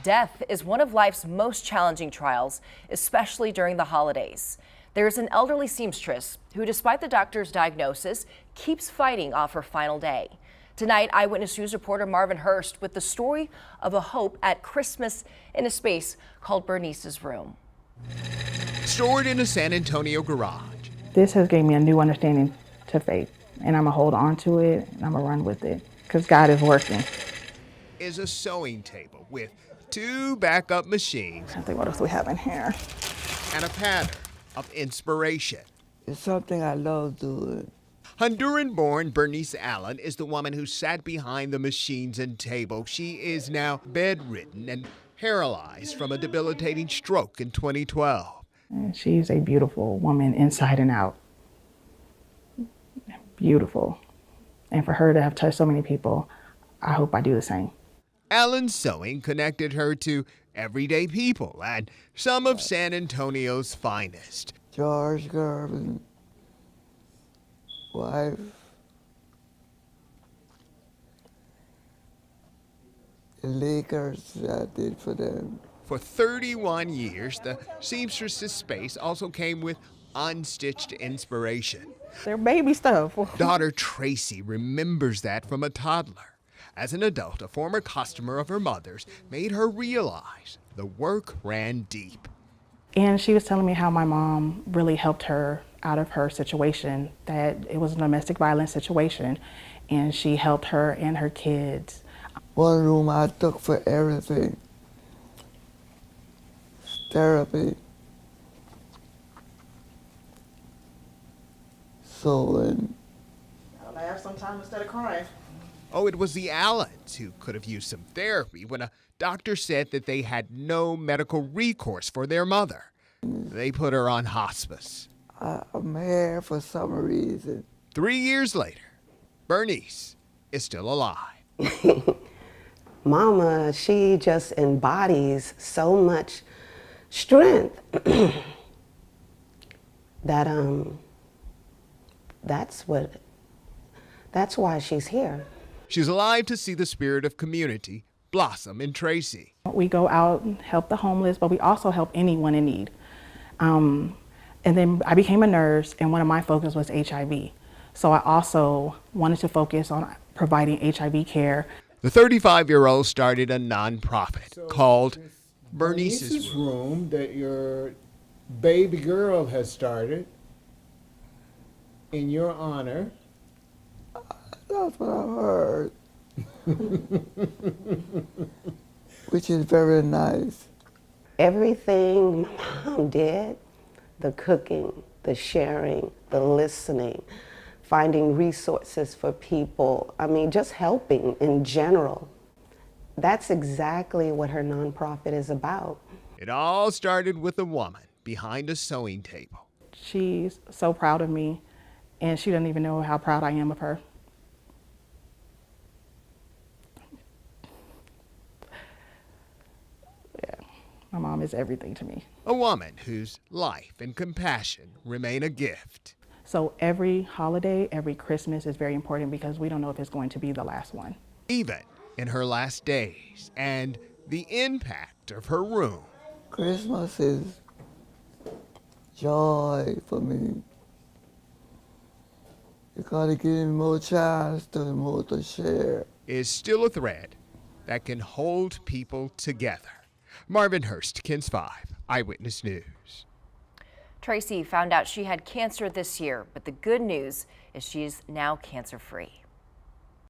Death is one of life's most challenging trials, especially during the holidays. There's an elderly seamstress who, despite the doctor's diagnosis, keeps fighting off her final day. Tonight, Eyewitness News reporter Marvin Hurst with the story of a hope at Christmas in a space called Bernice's room. Stored in a San Antonio garage. This has given me a new understanding to faith, and I'm gonna hold on to it and I'm gonna run with it because God is working. Is a sewing table with 2 backup machines. I think what else we have in here. And a pattern of inspiration. It's something I love doing. Honduran-born Bernice Allen is the woman who sat behind the machines and table. She is now bedridden and paralyzed from a debilitating stroke in 2012. And she's a beautiful woman inside and out. Beautiful. And for her to have touched so many people, I hope I do the same. Allen's sewing connected her to everyday people and some of San Antonio's finest. George Garvin, wife, the Lakers I did for them. For 31 years, the seamstress's space also came with unstitched inspiration. They're baby stuff. Daughter Traci remembers that from a toddler. As an adult, a former customer of her mother's made her realize the work ran deep. And she was telling me how my mom really helped her out of her situation, that it was a domestic violence situation, and she helped her and her kids. One room I took for everything. Therapy. Sewing. I'll laugh sometime instead of crying. Oh, it was the Allens who could have used some therapy when a doctor said that they had no medical recourse for their mother. They put her on hospice. I'm here for some reason. 3 years later, Bernice is still alive. Mama, she just embodies so much strength that that's why she's here. She's alive to see the spirit of community blossom in Traci. We go out and help the homeless, but we also help anyone in need. And then I became a nurse, and one of my focus was HIV. So I also wanted to focus on providing HIV care. The 35-year-old started a nonprofit called Bernice's Room that your baby girl has started in your honor. That's what I heard. Which is very nice. Everything my mom did, the cooking, the sharing, the listening, finding resources for people, I mean, just helping in general. That's exactly what her nonprofit is about. It all started with a woman behind a sewing table. She's so proud of me, and she doesn't even know how proud I am of her. Yeah, my mom is everything to me. A woman whose life and compassion remain a gift. So every holiday, every Christmas is very important because we don't know if it's going to be the last one. Even in her last days, and the impact of her room. Christmas is joy for me. You gotta give me more chance to more to share. Is still a thread that can hold people together. Marvin Hurst, KENS 5, Eyewitness News. Traci found out she had cancer this year, but the good news is she's now cancer-free.